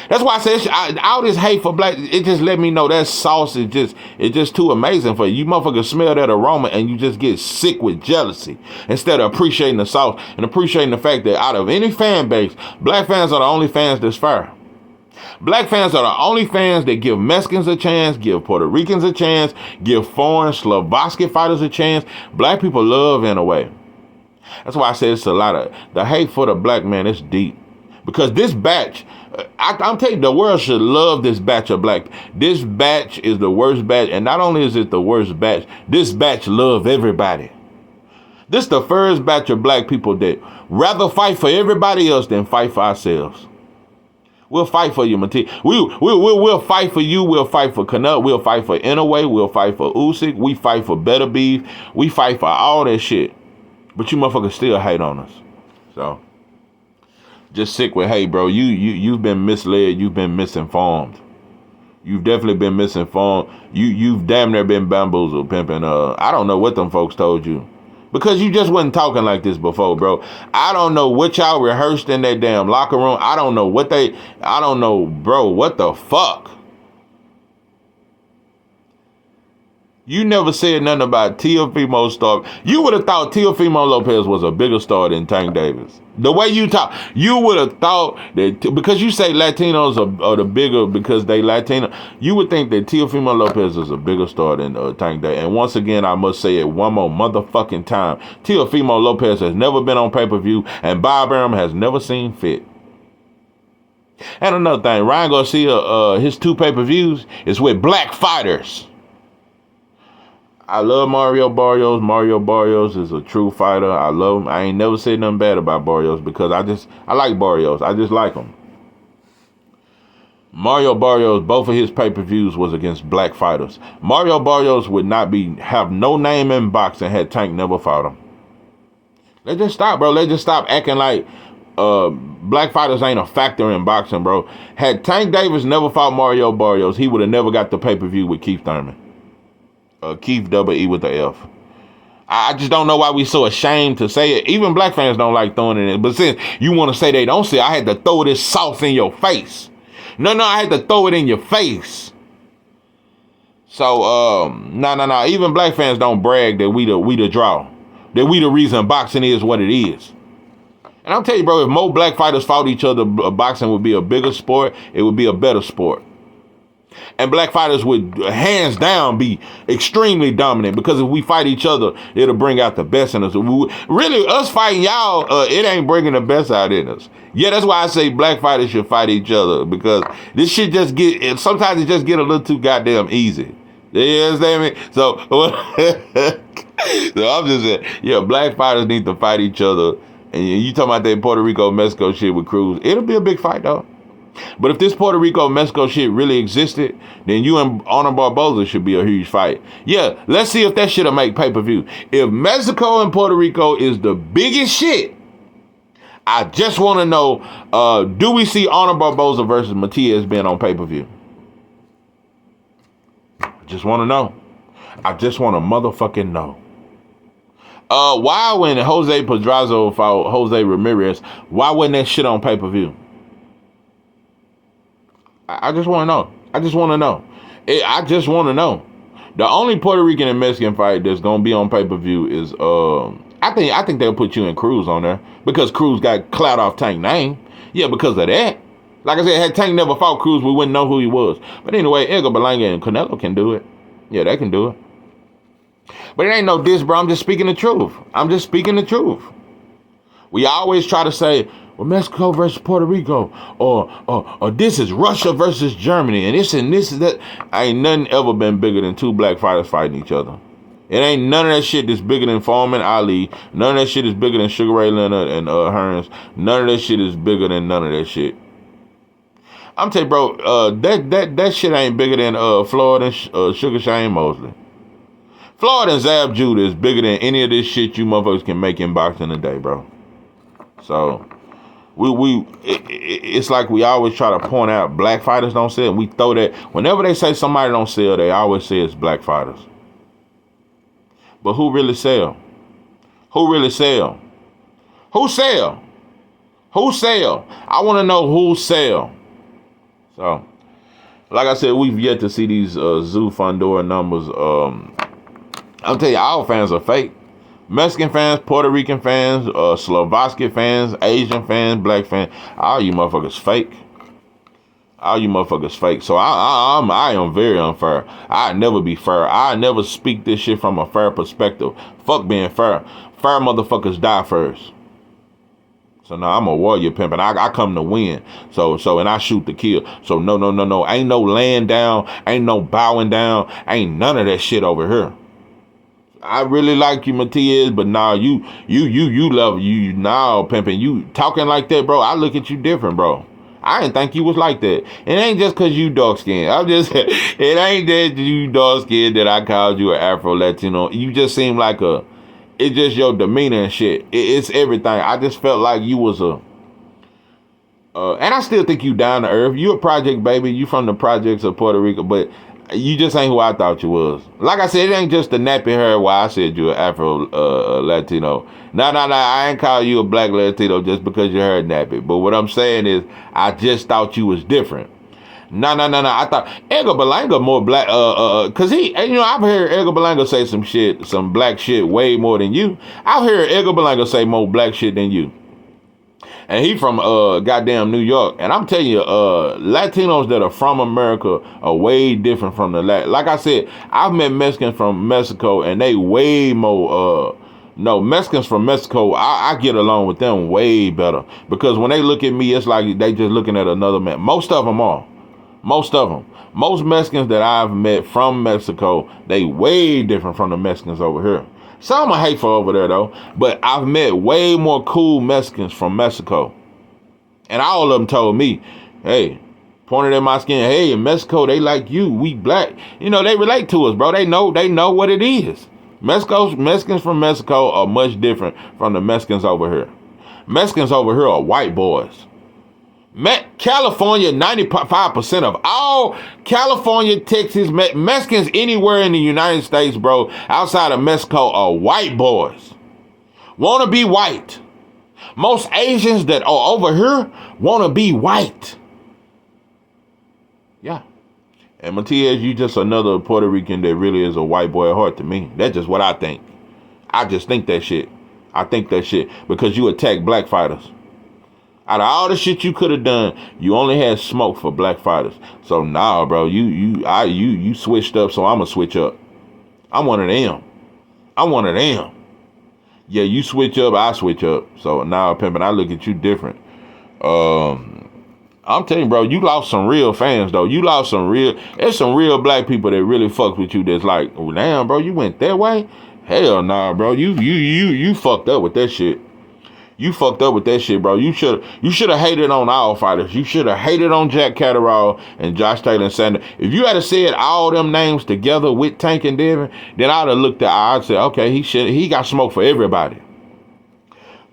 That's why I said all this hate for black, it just let me know that sauce is just too amazing for you. You motherfuckers smell that aroma and you just get sick with jealousy instead of appreciating the sauce and appreciating the fact that out of any fan base, black fans are the only fans that's fair. Black fans are the only fans that give Mexicans a chance, give Puerto Ricans a chance, give foreign Slovaki fighters a chance. Black people love in a way. That's why I said it's a lot of, the hate for the black man is deep. Because this batch, I'm telling you, the world should love this batch of black. This batch is the worst batch. And not only is it the worst batch, this batch love everybody. This the first batch of black people that rather fight for everybody else than fight for ourselves. We'll fight for you, Matias. We'll fight for you. We'll fight for Canut. We'll fight for Inouye. We'll fight for Usyk. We fight for Better Beef. We fight for all that shit. But you motherfuckers still hate on us. So, just sick with hate, bro. You've been misled. You've been misinformed. You've definitely been misinformed. You've damn near been bamboozled, pimping. I don't know what them folks told you. Because you just wasn't talking like this before, bro. I don't know what y'all rehearsed in that damn locker room. I don't know, bro. What the fuck? You never said nothing about Teofimo star. You would have thought Teofimo Lopez was a bigger star than Tank Davis. The way you talk, you would have thought that because you say Latinos are the bigger because they Latino, you would think that Teofimo Lopez is a bigger star than Tank Davis. And once again, I must say it one more motherfucking time. Teofimo Lopez has never been on pay-per-view and Bob Arum has never seen fit. And another thing, Ryan Garcia, his 2 pay-per-views is with black fighters. I love Mario Barrios. Mario Barrios is a true fighter. I love him. I ain't never said nothing bad about Barrios because I like Barrios. I just like him. Mario Barrios, both of his pay-per-views was against black fighters. Mario Barrios would not have no name in boxing had Tank never fought him. Let's just stop, bro. Let's just stop acting like black fighters ain't a factor in boxing, bro. Had Tank Davis never fought Mario Barrios, he would have never got the pay-per-view with Keith Thurman. Keith E with the F. I just don't know why we so ashamed to say it. Even black fans don't like throwing it in. But since you want to say they don't see it, I had to throw this sauce in your face. No, I had to throw it in your face. So, no. Even black fans don't brag that we the draw. That we the reason boxing is what it is. And I'm telling you, bro, if more black fighters fought each other, boxing would be a bigger sport. It would be a better sport. And black fighters would hands down be extremely dominant, because if we fight each other, it'll bring out the best in us. Really, us fighting y'all, it ain't bringing the best out in us. Yeah, that's why I say black fighters should fight each other, because this shit just sometimes it just get a little too goddamn easy. You understand me? So, so I'm just saying, yeah, black fighters need to fight each other. And you talking about that Puerto Rico, Mexico shit with Cruz, it'll be a big fight though. But if this Puerto Rico, Mexico shit really existed, then you and Honor Barboza should be a huge fight. Yeah, let's see if that shit'll make pay-per-view. If Mexico and Puerto Rico is the biggest shit, I just want to know, do we see Honor Barboza versus Matias being on pay-per-view? Just want to know. I just want to motherfucking know. Why when Jose Pedraza fought Jose Ramirez, why wasn't that shit on pay-per-view? I just want to know. I just want to know. I just want to know. The only Puerto Rican and Mexican fight that's gonna be on pay-per-view is I think they'll put you in Cruz on there, because Cruz got clout off Tank name. Yeah, because of that. Like I said, had Tank never fought Cruz, we wouldn't know who he was. But anyway, Edgar Berlanga and Canelo can do it. Yeah, they can do it. But it ain't no diss, bro. I'm just speaking the truth. I'm just speaking the truth. We always try to say, well, Mexico versus Puerto Rico, or this is Russia versus Germany, and this is that. Ain't nothing ever been bigger than two black fighters fighting each other. It ain't none of that shit that's bigger than Foreman Ali. None of that shit is bigger than Sugar Ray Leonard and Hearns. None of that shit is bigger than none of that shit. I'm telling you, bro, that shit ain't bigger than Floyd and Sugar Shane Mosley. Floyd and Zab Judah is bigger than any of this shit you motherfuckers can make in boxing today, bro. So it's like we always try to point out black fighters don't sell. We throw that whenever they say somebody don't sell, they always say it's black fighters. But who really sell? Who really sell? Who sell? Who sell? I want to know who sell. So, like I said, we've yet to see these Zoo Fundora numbers. I'll tell you, our fans are fake. Mexican fans, Puerto Rican fans, Slovakian fans, Asian fans, black fans, all you motherfuckers fake. All you motherfuckers fake. So I am very unfair. I never be fair. I never speak this shit from a fair perspective. Fuck being fair. Fair motherfuckers die first. So now I'm a warrior pimp, and I come to win. So and I shoot to kill. So no. Ain't no laying down. Ain't no bowing down. Ain't none of that shit over here. I really like you, Matias, but now you love you now, pimping. You talking like that, bro. I look at you different, bro. I didn't think you was like that. It ain't just cause you dark skinned. It ain't that you dark skinned that I called you an Afro Latino. You just seem like it's just your demeanor and shit. It's everything. I just felt like you was and I still think you down to earth. You a project baby. You from the projects of Puerto Rico, but you just ain't who I thought you was. Like I said, it ain't just the nappy hair why I said you an Afro Latino. No, I ain't call you a black Latino just because your hair nappy. But what I'm saying is, I just thought you was different. No. I thought Edgar Berlanga more black, cause I've heard Edgar Berlanga say some black shit way more than you. I've heard Edgar Berlanga say more black shit than you. And he from goddamn New York. And I'm telling you, Latinos that are from America are way different from the like I said, I've met Mexicans from Mexico and they way more Mexicans from Mexico, I get along with them way better. Because when they look at me, it's like they just looking at another man. Most of them are. Most Mexicans that I've met from Mexico, they way different from the Mexicans over here. Some are hateful over there, though. But I've met way more cool Mexicans from Mexico. And all of them told me, hey, pointed at my skin, hey, in Mexico, they like you. We black. They relate to us, bro. They know what it is. Mexicans from Mexico are much different from the Mexicans over here. Mexicans over here are white boys. California, 95% of all California, Texas, Mexicans anywhere in the United States, bro, outside of Mexico are white boys. Want to be white. Most Asians that are over here want to be white. Yeah. And Matias, you just another Puerto Rican that really is a white boy at heart to me. That's just what I think. I just think that shit. I think that shit because you attack black fighters. Out of all the shit you could have done, you only had smoke for black fighters. So nah, bro, you switched up, so I'ma switch up. I'm one of them. I'm one of them. Yeah, you switch up, I switch up. So now, pimpin', I look at you different. I'm telling you, bro, you lost some real fans, though. You lost there's some real black people that really fuck with you that's like, oh, damn, bro, you went that way? Hell nah, bro. You fucked up with that shit. You fucked up with that shit, bro. You should have hated on all fighters. You should have hated on Jack Catterall and Josh Taylor and Sander. If you had said all them names together with Tank and Devin, then I'd have looked at, I'd say, okay, he got smoke for everybody.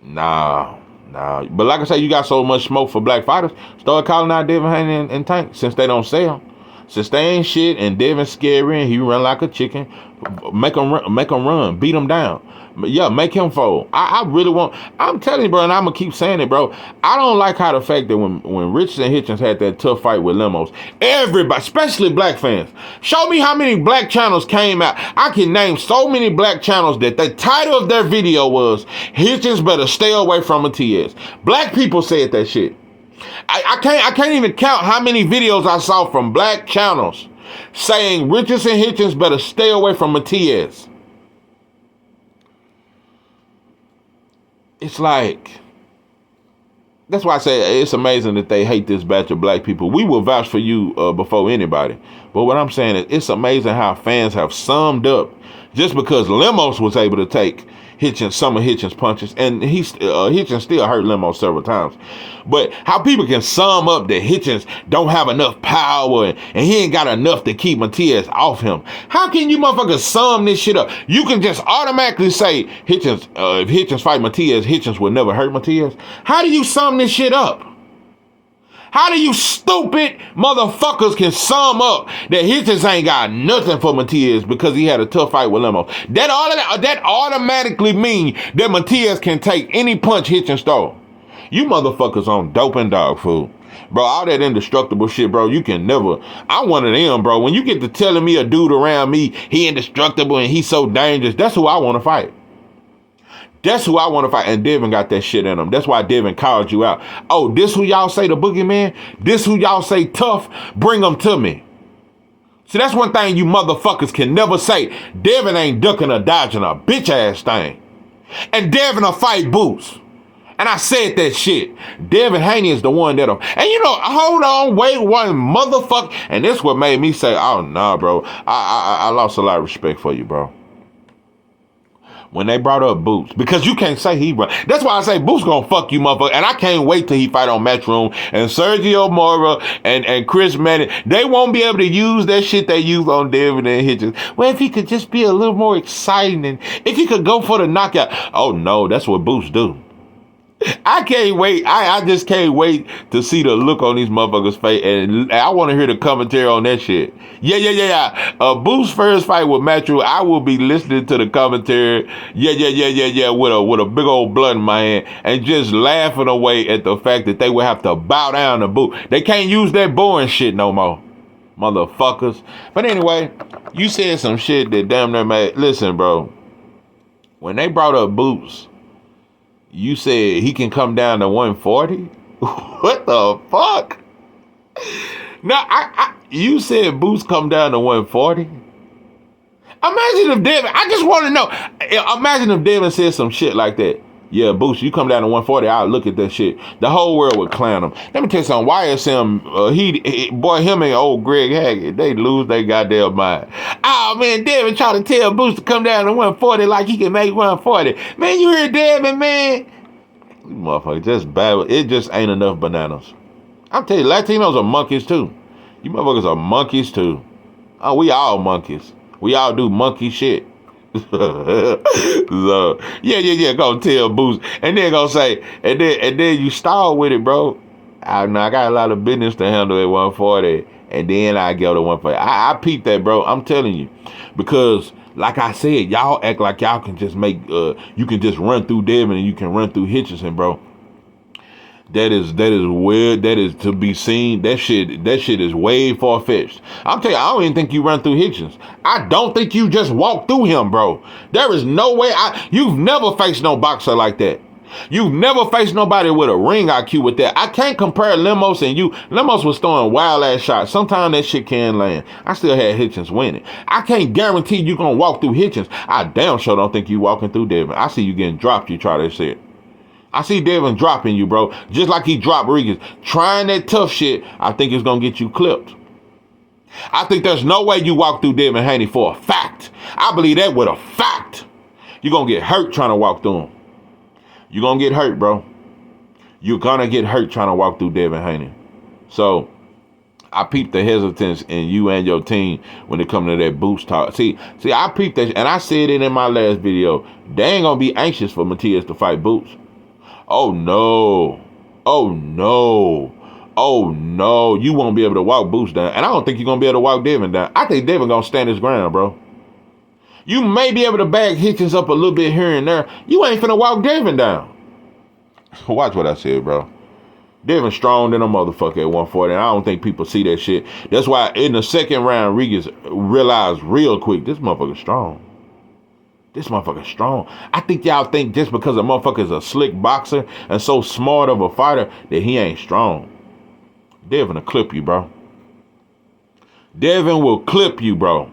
Nah. But like I say, you got so much smoke for black fighters. Start calling out Devin Haney and Tank since they don't sell. Since they ain't shit and Devin's scary and he run like a chicken, make him run, beat him down. Yeah, make him fold. I really want, I'm telling you, bro, and I'm going to keep saying it, bro. I don't like how the fact that when Richards and Hitchens had that tough fight with Limos, everybody, especially black fans, show me how many black channels came out. I can name so many black channels that the title of their video was, Hitchens better stay away from Matias. Black people said that shit. I can't even count how many videos I saw from black channels saying Richards and Hitchens better stay away from Matias. It's like, that's why I say it's amazing that they hate this batch of black people. We will vouch for you before anybody. But what I'm saying is it's amazing how fans have summed up just because Limos was able to take some of Hitchens' punches, and Hitchens still hurt Limos several times. But how people can sum up that Hitchens don't have enough power and he ain't got enough to keep Matias off him. How can you motherfuckers sum this shit up? You can just automatically say Hitchens, if Hitchens fight Matias, Hitchens will never hurt Matias. How do you sum this shit up? How do you stupid motherfuckers can sum up that Hitchens ain't got nothing for Matias because he had a tough fight with Limos? That automatically mean that Matias can take any punch Hitchens throw. You motherfuckers on dope and dog food. Bro, all that indestructible shit, bro, you can never. I'm one of them, bro. When you get to telling me a dude around me, he indestructible and he's so dangerous, that's who I want to fight. That's who I want to fight. And Devin got that shit in him. That's why Devin called you out. Oh, this who y'all say the boogeyman? This who y'all say tough? Bring them to me. See, that's one thing you motherfuckers can never say. Devin ain't ducking or dodging a bitch ass thing. And Devin will fight Boots. And I said that shit. Devin Haney is the one that'll. And you know, hold on, wait one motherfucker. And this what made me say, oh, nah, bro. I lost a lot of respect for you, bro. When they brought up Boots, because you can't say he run. That's why I say Boots gonna fuck you, motherfucker. And I can't wait till he fight on Matchroom. And Sergio Mora and Chris Manning, they won't be able to use that shit they use on Devin and Hitchens. Well, if he could just be a little more exciting, and if he could go for the knockout. Oh no, that's what Boots do. I can't wait. I just can't wait to see the look on these motherfuckers' face, and I want to hear the commentary on that shit. Yeah. Boots' first fight with Matthew, I will be listening to the commentary. Yeah. With a big old blunt in my hand and just laughing away at the fact that they will have to bow down to Boot. They can't use that boring shit no more, motherfuckers. But anyway, you said some shit that damn near made. Listen, bro. When they brought up Boots, you said he can come down to 140? What the fuck? Now, you said Boots come down to 140? Imagine if Devin, I just want to know, imagine if Devin said some shit like that. Yeah, Boots, you come down to 140, I'll look at that shit. The whole world would clown him. Let me tell you something, YSM, him and old Greg Haggett, they lose their goddamn mind. Oh, man, Devin trying to tell Boots to come down to 140 like he can make 140. Man, you hear Devin, man? You motherfucker, just bad. It just ain't enough bananas. I'm telling you, Latinos are monkeys too. You motherfuckers are monkeys too. Oh, we all monkeys. We all do monkey shit. So, yeah, gonna tell Boots. And then gonna say, and then you stall with it, bro. I got a lot of business to handle at 140. And then I go to 140. I peeped that, bro. I'm telling you. Because, like I said, y'all act like y'all can just make, you can just run through Devin and you can run through Hitchison, bro. That is weird. That is to be seen. That shit is way far-fetched. I'm telling you, I don't even think you run through Hitchens. I don't think you just walk through him, bro. There is no way. You've never faced no boxer like that. You never faced nobody with a ring IQ with that. I can't compare Lemos and you. Lemos was throwing wild ass shots. Sometimes that shit can land. I still had Hitchens winning. I can't guarantee you gonna walk through Hitchens. I damn sure don't think you walking through Devin. I see you getting dropped. You try that shit. I see Devin dropping you, bro. Just like he dropped Regis. Trying that tough shit, I think it's gonna get you clipped. I think there's no way you walk through Devin Haney for a fact. I believe that with a fact. You're gonna get hurt trying to walk through him. You're going to get hurt, bro. You're going to get hurt trying to walk through Devin Haney. So, I peeped the hesitance in you and your team when it comes to that boost talk. See, I peeped that, and I said it in my last video. They ain't going to be anxious for Matias to fight Boots. Oh, no. Oh, no. Oh, no. You won't be able to walk Boots down. And I don't think you're going to be able to walk Devin down. I think Devin going to stand his ground, bro. You may be able to bag Hitchens up a little bit here and there. You ain't finna walk Devin down. Watch what I said, bro. Devin strong than a motherfucker at 140, and I don't think people see that shit. That's why in the second round, Regis realized real quick, this motherfucker's strong. This motherfucker's strong. I think y'all think just because a motherfucker's a slick boxer and so smart of a fighter that he ain't strong. Devin will clip you, bro. Devin will clip you, bro.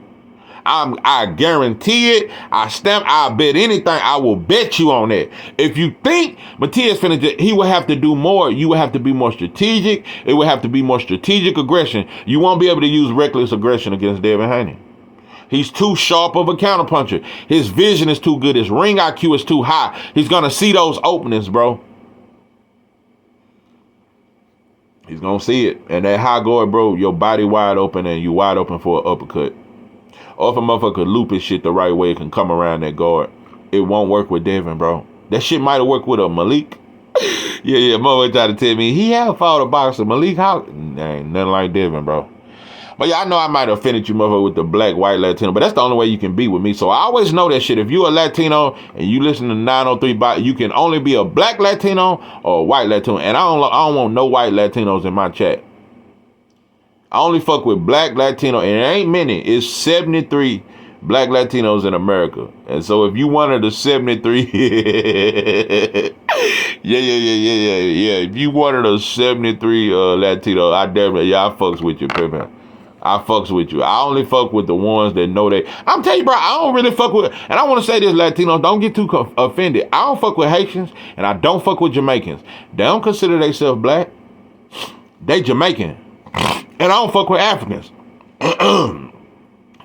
I guarantee it. I bet anything. I will bet you on that. If you think Matias he will have to do more. You will have to be more strategic. It will have to be more strategic aggression. You won't be able to use reckless aggression against Devin Haney. He's too sharp of a counterpuncher. His vision is too good. His ring IQ is too high. He's going to see those openings, bro. He's going to see it. And that high guard, bro, your body wide open and you wide open for an uppercut. Or if a motherfucker loop his shit the right way, it can come around that guard. It won't work with Devin, bro. That shit might have worked with a Malik. yeah, motherfucker tried to tell me he had fought a boxer. Malik, how? Ain't nothing like Devin, bro. But yeah, I know I might have offended you, motherfucker, with the black, white Latino, but that's the only way you can be with me. So I always know that shit. If you're a Latino and you listen to 903, you can only be a black Latino or a white Latino. And I don't want no white Latinos in my chat. I only fuck with black Latino, and it ain't many. It's 73 black Latinos in America. And so if you one of the 73, yeah. If you one of those 73 Latinos, I definitely, I fucks with you, Pippin. I fucks with you. I only fuck with the ones that know that. I'm telling you, bro, I don't really fuck with, and I want to say this, Latinos, don't get too offended. I don't fuck with Haitians, and I don't fuck with Jamaicans. They don't consider themselves black. They Jamaican. And I don't fuck with Africans. I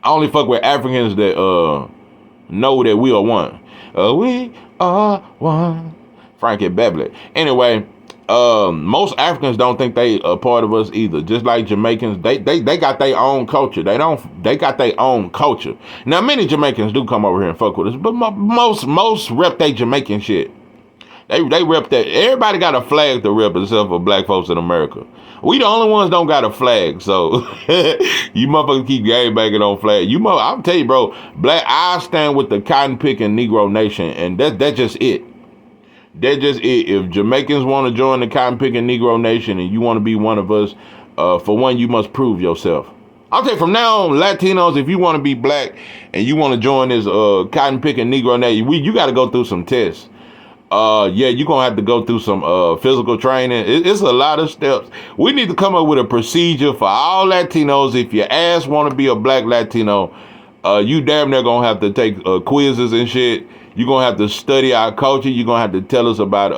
only fuck with Africans that know that we are one. We are one. Frankie Babbitt. Anyway, most Africans don't think they a part of us either. Just like Jamaicans, they got their own culture. They got their own culture. Now many Jamaicans do come over here and fuck with us, but most rep they Jamaican shit. They rep that. Everybody got a flag to rep except for black folks in America. We the only ones don't got a flag, so you motherfuckers keep game banging on flag. I'm telling you, bro, I stand with the cotton picking Negro nation, and that's just it. That's just it. If Jamaicans want to join the cotton picking Negro nation and you want to be one of us, for one, you must prove yourself. I'll tell you from now on, Latinos, if you want to be black and you want to join this cotton picking Negro nation, you got to go through some tests. You're gonna have to go through some physical training. It's a lot of steps. We need to come up with a procedure for all Latinos. If your ass want to be a black Latino, you damn near gonna have to take quizzes and shit. You're gonna have to study our culture. You're gonna have to tell us about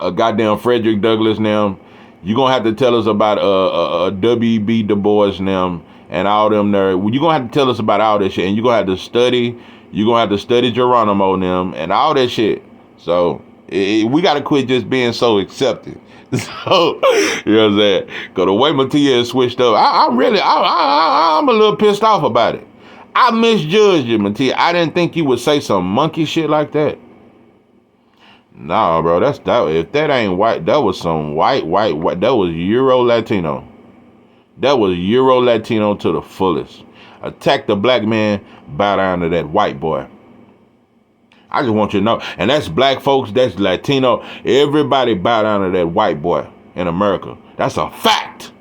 a goddamn Frederick Douglass now. You're gonna have to tell us about W.B. Du Bois now and all them there. You're gonna have to tell us about all that shit, and you're gonna have to study. You're gonna have to study Geronimo them and all that shit. So we got to quit just being so accepted. So, you know what I'm saying? Because the way Matias switched up, I'm a little pissed off about it. I misjudged you, Matias. I didn't think you would say some monkey shit like that. Nah, bro, if that ain't white, that was some white. That was Euro Latino. That was Euro Latino to the fullest. Attack the black man, bow down to that white boy. I just want you to know. And that's black folks, that's Latino. Everybody bow down to that white boy in America. That's a fact.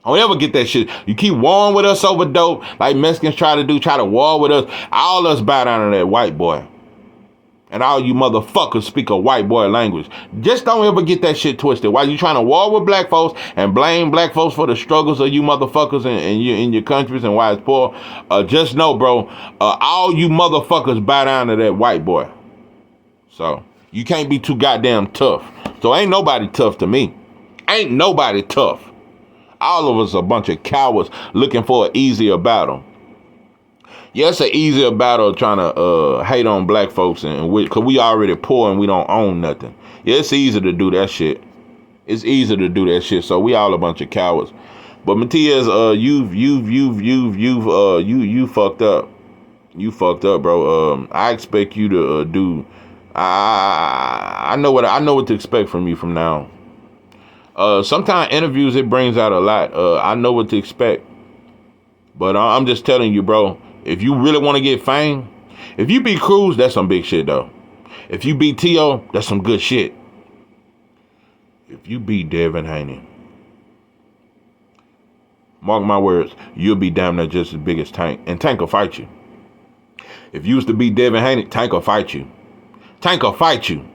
Don't ever get that shit. You keep warring with us over dope, like Mexicans try to war with us. All us bow down to that white boy. And all you motherfuckers speak a white boy language. Just don't ever get that shit twisted. While you trying to war with black folks and blame black folks for the struggles of you motherfuckers in your countries and why it's poor, just know, bro, all you motherfuckers bow down to that white boy. So you can't be too goddamn tough. So ain't nobody tough to me. Ain't nobody tough. All of us a bunch of cowards looking for an easier battle. Yeah, it's an easier battle trying to hate on black folks because we already poor and we don't own nothing. Yeah, it's easy to do that shit. It's easy to do that shit. So we all a bunch of cowards. But Matias, you fucked up. You fucked up, bro. I expect you to do. I know what to expect from you from now on. Sometimes interviews it brings out a lot. I know what to expect. But I'm just telling you, bro. If you really want to get fame, if you beat Cruz, that's some big shit, though. If you beat T.O., that's some good shit. If you beat Devin Haney, mark my words, you'll be damn near just as big as Tank. And Tank will fight you. If you was to beat Devin Haney, Tank will fight you. Tank will fight you.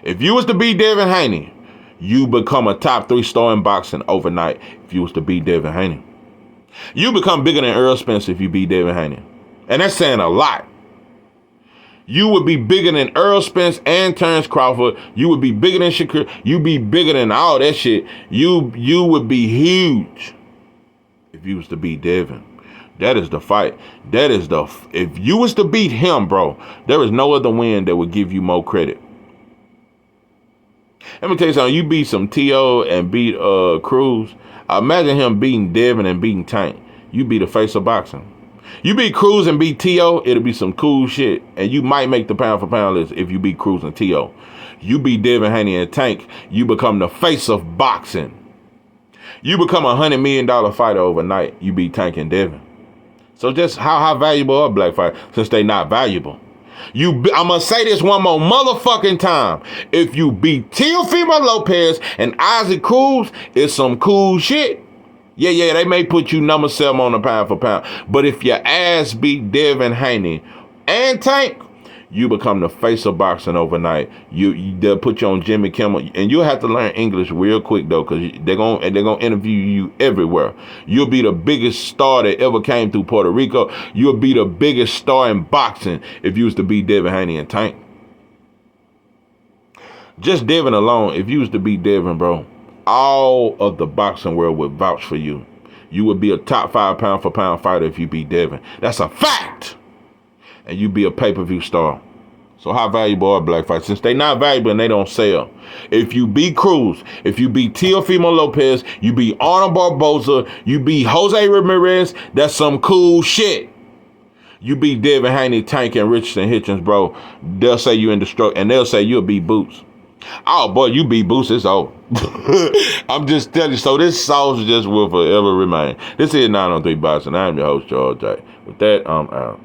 If you was to beat Devin Haney, you become a top 3 star in boxing overnight if you was to beat Devin Haney. You become bigger than Earl Spence if you beat Devin Haney. And that's saying a lot. You would be bigger than Earl Spence and Terrence Crawford. You would be bigger than Shakur. You'd be bigger than all that shit. You would be huge if you was to beat Devin. That is the fight. If you was to beat him, bro, there is no other win that would give you more credit. Let me tell you something. You beat some T.O. and beat Cruz. Imagine him beating Devin and beating Tank. You be the face of boxing. You beat Cruz and beat T.O., it'll be some cool shit. And you might make the pound for pound list if you beat Cruz and T.O. You beat Devin Haney and Tank, you become the face of boxing. You become $100 million fighter overnight. You beat Tank and Devin. So just how valuable are black fighters since they not valuable? I'm going to say this one more motherfucking time. If you beat Teofimo Lopez and Isaac Cruz, it's some cool shit. Yeah, they may put you number 7 on the pound for pound. But if your ass beat Devin Haney and Tank, you become the face of boxing overnight. They'll put you on Jimmy Kimmel, and you'll have to learn English real quick though, because they're gonna interview you everywhere. You'll be the biggest star that ever came through Puerto Rico. You'll be the biggest star in boxing if you was to beat Devin Haney and Tank. Just Devin alone, if you was to beat Devin, bro, all of the boxing world would vouch for you. You would be a top 5 pound for pound fighter if you beat Devin. That's a fact. And you be a pay-per-view star. So how valuable are black fighters? Since they not valuable and they don't sell. If you beat Cruz, if you beat Teofimo Lopez, you beat Arnold Barboza, you beat Jose Ramirez, that's some cool shit. You beat Devin Haney, Tank, and Richardson Hitchens, bro, they'll say you indestructible, and they'll say you'll beat Boots. Oh, boy, you beat Boots, it's over. I'm just telling you, so this sauce just will forever remain. This is 903 Boxing. I'm your host, George J. With that, I'm out.